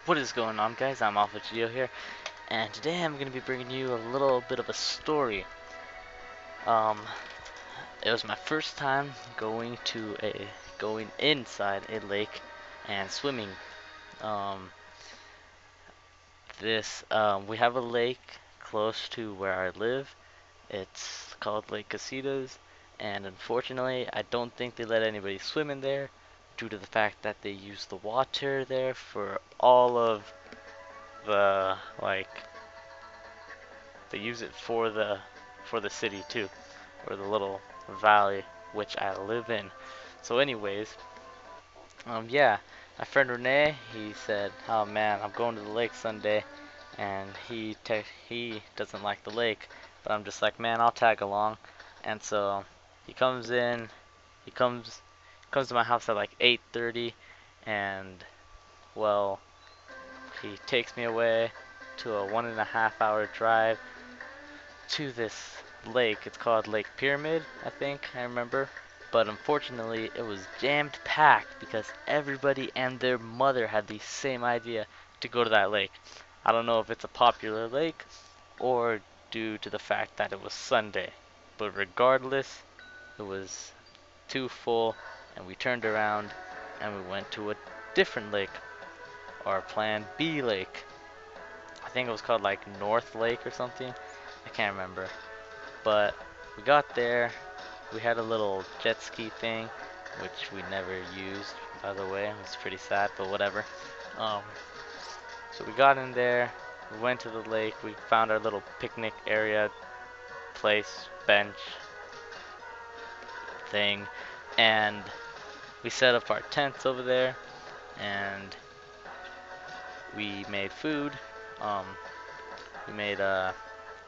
What is going on, guys? I'm Alpha Geo here, and today I'm going to be bringing you a little bit of a story. Um, it was my first time going inside a lake and swimming. Um, we have a lake close to where I live. It's called Lake Casitas, and unfortunately, I don't think they let anybody swim in there due to the fact that they use the water there for all of the they use it for the city too, or the little valley which I live in. So anyways, yeah, my friend Renee, he said, "Oh man, I'm going to the lake Sunday," and he doesn't like the lake, but I'm just like, man, I'll tag along. And so he comes in, he comes to my house at like 8:30, and well, he takes me away to a 1.5 hour drive to this lake. It's called Lake Pyramid, I think, I remember. But unfortunately, it was jammed packed because everybody and their mother had the same idea to go to that lake. I don't know if it's a popular lake or due to the fact that it was Sunday. But regardless, it was too full, and we turned around and we went to a different lake, our Plan B lake. I think it was called like North Lake or something. I can't remember. But we got there. We had a little jet ski thing, which we never used, by the way. It was pretty sad, but whatever. Um, so we got in there. We went to the lake. We found our little picnic area, place, bench thing, and we set up our tents over there. And we made food. Um, we made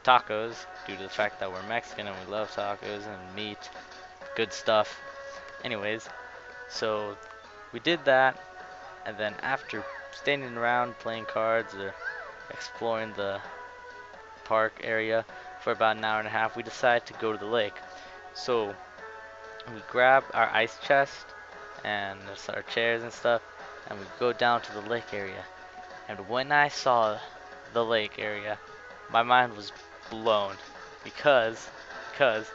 tacos due to the fact that we're Mexican and we love tacos and meat, good stuff. Anyways, so we did that, and then after standing around playing cards or exploring the park area for about an hour and a half, we decided to go to the lake. So we grab our ice chest and there's our chairs and stuff, and we go down to the lake area. And when I saw the lake area, my mind was blown because because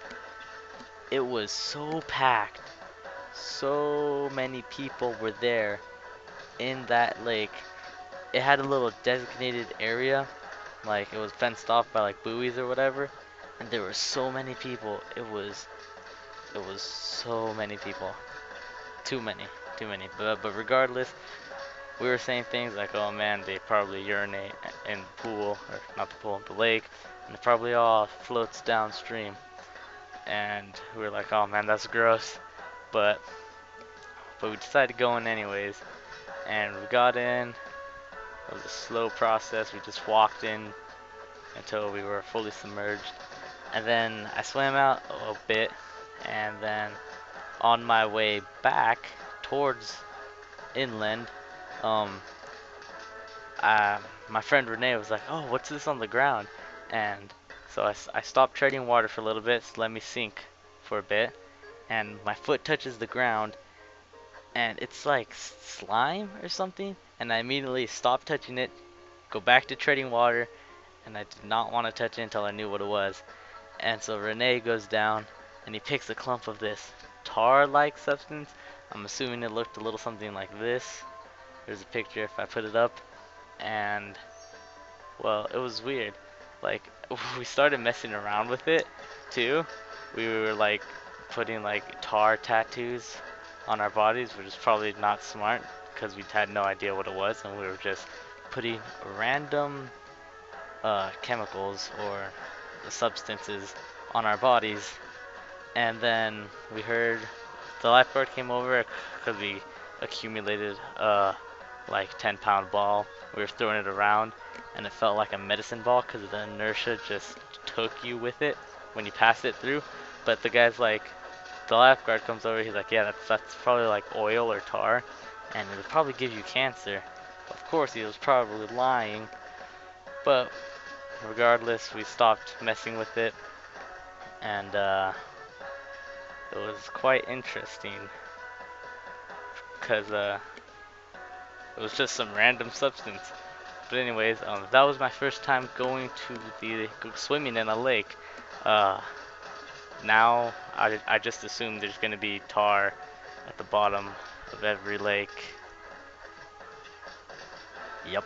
it was so packed. So many people were there in that lake. It had a little designated area, like it was fenced off by like buoys or whatever, and there were so many people. It was so many people. Too many, too many. But regardless, we were saying things like, "Oh man, they probably urinate in the pool, or not the pool, the lake, and it probably all floats downstream." And we were like, "Oh man, that's gross." But we decided to go in anyways, and we got in. It was a slow process. We just walked in until we were fully submerged. And then I swam out a bit, and then on my way back towards inland, um, my friend Renee was like, "Oh, what's this on the ground?" And so I stopped treading water for a little bit, so let me sink for a bit, and my foot touches the ground, and it's like slime or something, and I immediately stopped touching it, go back to treading water, and I did not want to touch it until I knew what it was. And so Renee goes down and he picks a clump of this tar-like substance. I'm assuming it looked a little something like this. There's a picture if I put it up. And well, it was weird. Like we started messing around with it too. We were like putting like tar tattoos on our bodies, which is probably not smart because we had no idea what it was, and we were just putting random chemicals or substances on our bodies. And then we heard the lifeguard came over because we accumulated like 10-pound ball. We were throwing it around, and it felt like a medicine ball because the inertia just took you with it when you pass it through. But the guy's like, the lifeguard comes over. He's like, yeah, that's probably like oil or tar, and it'll probably give you cancer. Of course, he was probably lying, but regardless, we stopped messing with it, and it was quite interesting because It was just some random substance. But anyways, that was my first time going to swimming in a lake. Uh, Now I just assume there's gonna be tar at the bottom of every lake. Yup.